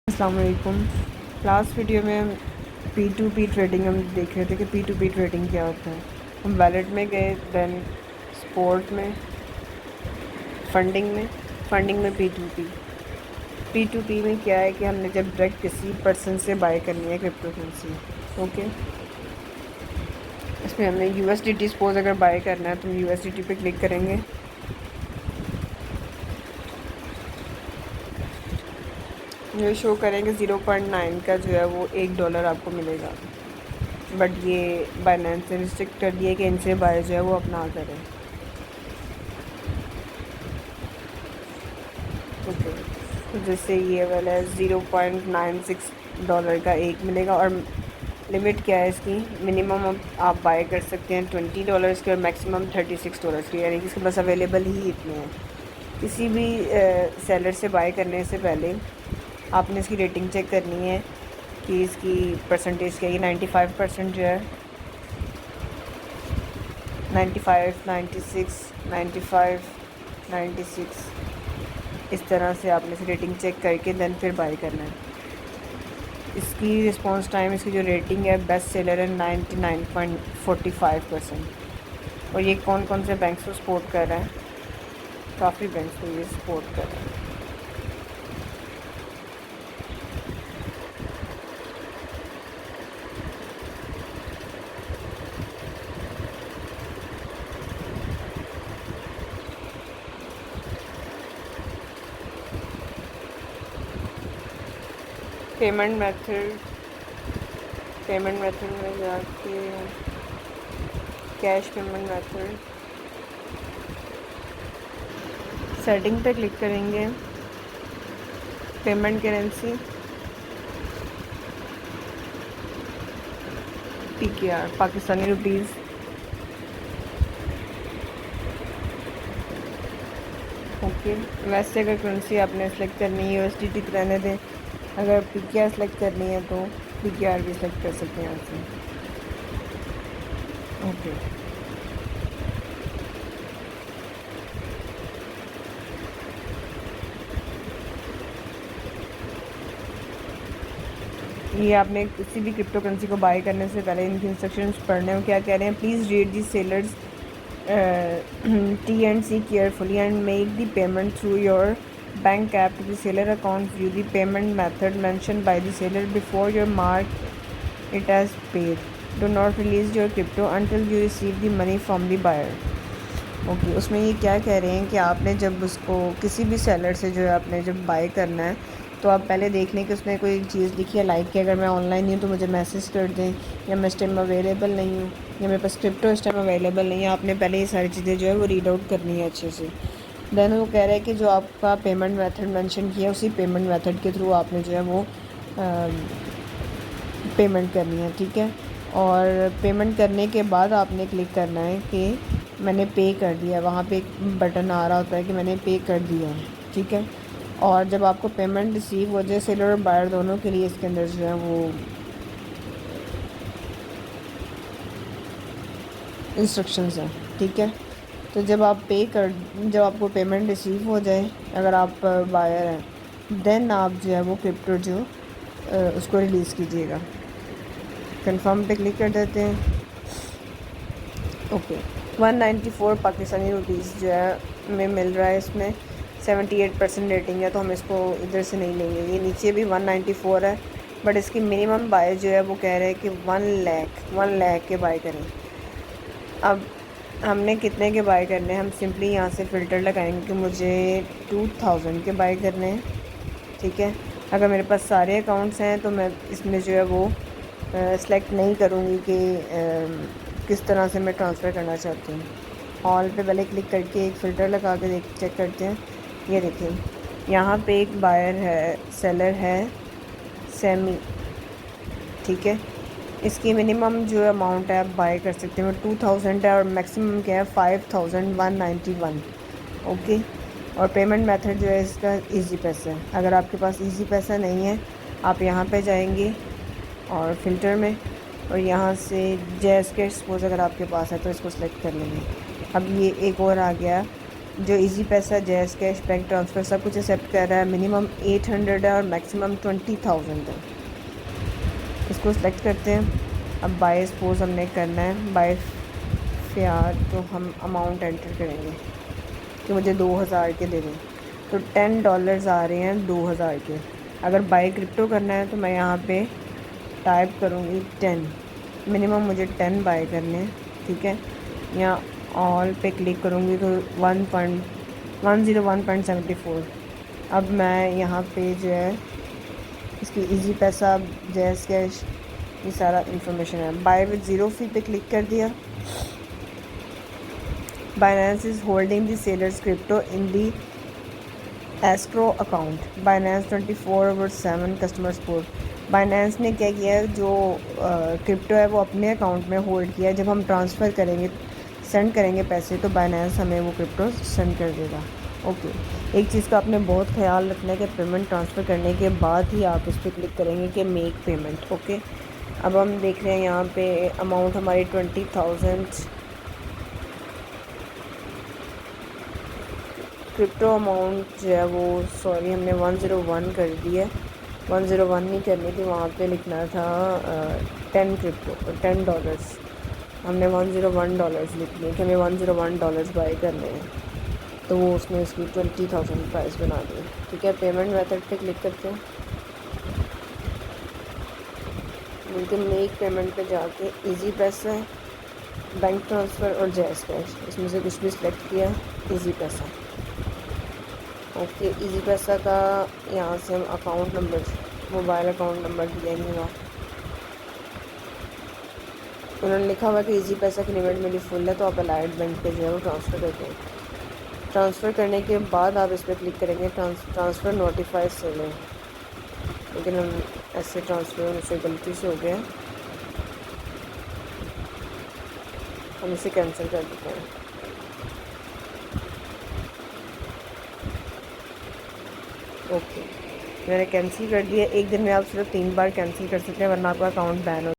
अस्सलाम वालेकुम। Last video में P2P ट्रेडिंग हम देख रहे थे कि P2P ट्रेडिंग क्या होता है। हम वैलेट में गए, देन स्पोर्ट में, फंडिंग में P2P में क्या है कि हमने जब डायरेक्ट किसी पर्सन से बाय करनी है क्रिप्टो करेंसी, ओके, इसमें हमने USDT सपोज अगर बाय करना है तो हम USDT पे क्लिक करेंगे। ये शो करेंगे 0.9 का जो है वो $1 आपको मिलेगा, बट ये बाइनेंस ने रिस्ट्रिक्ट कर दिया कि इनसे बाय जो है वो अपना करें। ओके, तो जैसे ये वाला है $0.96 का एक मिलेगा, और लिमिट क्या है इसकी, मिनिमम आप बाय कर सकते हैं $20 के और मैक्सिमम $36 के, यानी कि इसके पास अवेलेबल ही इतने हैं। किसी भी सेलर से बाय करने से पहले आपने इसकी रेटिंग चेक करनी है कि इसकी परसेंटेज क्या है। 95% जो है, 95, 96, 95, 96, इस तरह से आपने इसे रेटिंग चेक करके देन फिर बाय करना है। इसकी रिस्पांस टाइम, इसकी जो रेटिंग है बेस्ट सेलर है 99.45%। और ये कौन कौन से बैंक्स को सपोर्ट कर रहा है, काफ़ी बैंक्स को ये सपोर्ट कर रहा है। पेमेंट मेथड में जाके कैश पेमेंट मेथड सेटिंग पे क्लिक करेंगे, payment currency PKR Pakistani rupees, okay. वैसे अगर करेंसी आपने सेलेक्ट करनी है USDT तो रहने दें, अगर PKR सेलेक्ट करनी है तो PKR भी सेलेक्ट कर सकते हैं यहाँ से, ओके। ये आपने किसी भी क्रिप्टो करेंसी को बाय करने से पहले इनके इंस्ट्रक्शंस पढ़ने हो, क्या कह रहे हैं, please read the sellers T&C carefully and make the payment through your bank app to the seller account. View the payment method mentioned by the seller before you mark it as paid. Do not release your crypto until you receive the money from the buyer. Okay, उसमें ये क्या कह रहे हैं कि आपने जब उसको किसी भी सेलर से जो है आपने जब बाय करना है तो आप पहले देख लें कि उसने कोई चीज़ लिखी है लाइक कि अगर मैं ऑनलाइन नहीं हूँ तो मुझे मैसेज कर दें, या मैं इस टाइम अवेलेबल नहीं हूँ, या मेरे पास क्रिप्टो इस टाइम अवेलेबल नहीं है। आपने पहले ये सारी चीज़ें जो है वो रीड आउट करनी है अच्छे से। देन वो कह रहा है कि जो आपका पेमेंट मेथड मेंशन किया उसी पेमेंट मेथड के थ्रू आपने जो है वो पेमेंट करनी है, ठीक है। और पेमेंट करने के बाद आपने क्लिक करना है कि मैंने पे कर दिया, वहाँ पे एक बटन आ रहा होता है कि मैंने पे कर दिया है, ठीक है। और जब आपको पेमेंट रिसीव हो जाए, सेलर और बायर दोनों के लिए इसके अंदर जो है वो इंस्ट्रक्शंस हैं, ठीक है। तो जब आपको पेमेंट रिसीव हो जाए, अगर आप बायर हैं, देन आप जो है वो क्रिप्टो जो उसको रिलीज़ कीजिएगा। कंफर्म पे क्लिक कर देते हैं, ओके। 194 पाकिस्तानी रुपीज़ जो है में मिल रहा है, इसमें 78% रेटिंग है, तो हम इसको इधर से नहीं लेंगे। ये नीचे भी 194 है, बट इसकी मिनिमम बाय जो है वो कह रहे हैं कि 1 लाख के बाय करें। अब हमने कितने के बाय करने हैं, हम सिंपली यहाँ से फ़िल्टर लगाएंगे कि मुझे 2000 के बाय करने हैं, ठीक है। अगर मेरे पास सारे अकाउंट्स हैं तो मैं इसमें जो है वो सेलेक्ट नहीं करूँगी कि किस तरह से मैं ट्रांसफ़र करना चाहती हूँ। ऑल पे पहले क्लिक करके एक फ़िल्टर लगा के चेक करते हैं। ये देखिए यहाँ पे एक बायर है, सेलर है सेमी, ठीक है। इसकी मिनिमम जो अमाउंट है आप बाय कर सकते हैं 2000 है, और मैक्सिमम क्या है 5191, ओके। और पेमेंट मेथड जो है इसका इजी पैसा है। अगर आपके पास इजी पैसा नहीं है, आप यहाँ पे जाएंगे और फ़िल्टर में, और यहाँ से जैज़ के सपोज़ अगर आपके पास है तो इसको सेलेक्ट कर लेंगे। अब ये एक और आ गया जो इजी पैसा, जैज़ कैश, बैंक ट्रांसफ़र सब कुछ एक्सेप्ट कर रहा है। मिनिमम 800 है और मैक्सिमम 20,000 है। इसको सिलेक्ट करते हैं। अब बाय सपोज हमने करना है बाय फियाट, तो हम अमाउंट एंटर करेंगे कि मुझे 2000 के दे दें। तो $10 आ रहे हैं 2000 के। अगर बाय क्रिप्टो करना है तो मैं यहाँ पे टाइप करूँगी 10। मिनिमम मुझे 10 बाय करने हैं, ठीक है। यहाँ ऑल पे क्लिक करूँगी तो 101.74। अब मैं यहाँ पे जो है इसकी इजी पैसा, जैज़ कैश, ये सारा इंफॉर्मेशन है। बाय विद ज़ीरो फी पे क्लिक कर दिया। Binance is holding the sellers crypto in the escrow account. Binance 24/7 customer support. Binance ने क्या किया है, जो क्रिप्टो है वो अपने अकाउंट में होल्ड किया है। जब हम ट्रांसफ़र करेंगे, सेंड करेंगे पैसे, तो बाइनेंस हमें वो क्रिप्टो सेंड कर देगा। ओके, एक चीज़ का आपने बहुत ख्याल रखना है कि पेमेंट ट्रांसफ़र करने के बाद ही आप इस पर क्लिक करेंगे कि मेक पेमेंट। ओके, अब हम देख रहे हैं यहाँ पे अमाउंट हमारी 20,000 क्रिप्टो अमाउंट जो है वो, सॉरी हमने 101 कर दी है। 101 नहीं करनी थी, वहाँ पे लिखना था 10 क्रिप्टो, $10। हमने $101 लिख लिए कि हमें $101 बाई करने हैं, तो वो उसने इसकी 20,000 प्राइस बना दी। ठीक है, पेमेंट मेथड पे क्लिक करते हैं। उनके मेक पेमेंट पे जाके इजी पैसा, बैंक ट्रांसफ़र और जैज़ कैश, इसमें से कुछ भी सिलेक्ट किया। इजी पैसा, ओके। इजी पैसा का यहाँ से हम account number, mobile account number दिएंगे। वहाँ उन्होंने लिखा हुआ कि इजी पैसा की लिमिट मेरी फुल है, तो आप अलाइड बैंक पे जो है वो ट्रांसफ़र कर दें। ट्रांसफ़र करने के बाद आप इस पर क्लिक करेंगे ट्रांसफ़र नोटिफाई सेलर, लेकिन हम ऐसे ट्रांसफ़र मुझसे गलती से हो गया, हम इसे कैंसिल कर देते हैं। ओके, मैंने कैंसिल कर दिया। एक दिन में आप सिर्फ 3 बार कैंसिल कर सकते हैं, वरना आपका अकाउंट बैन हो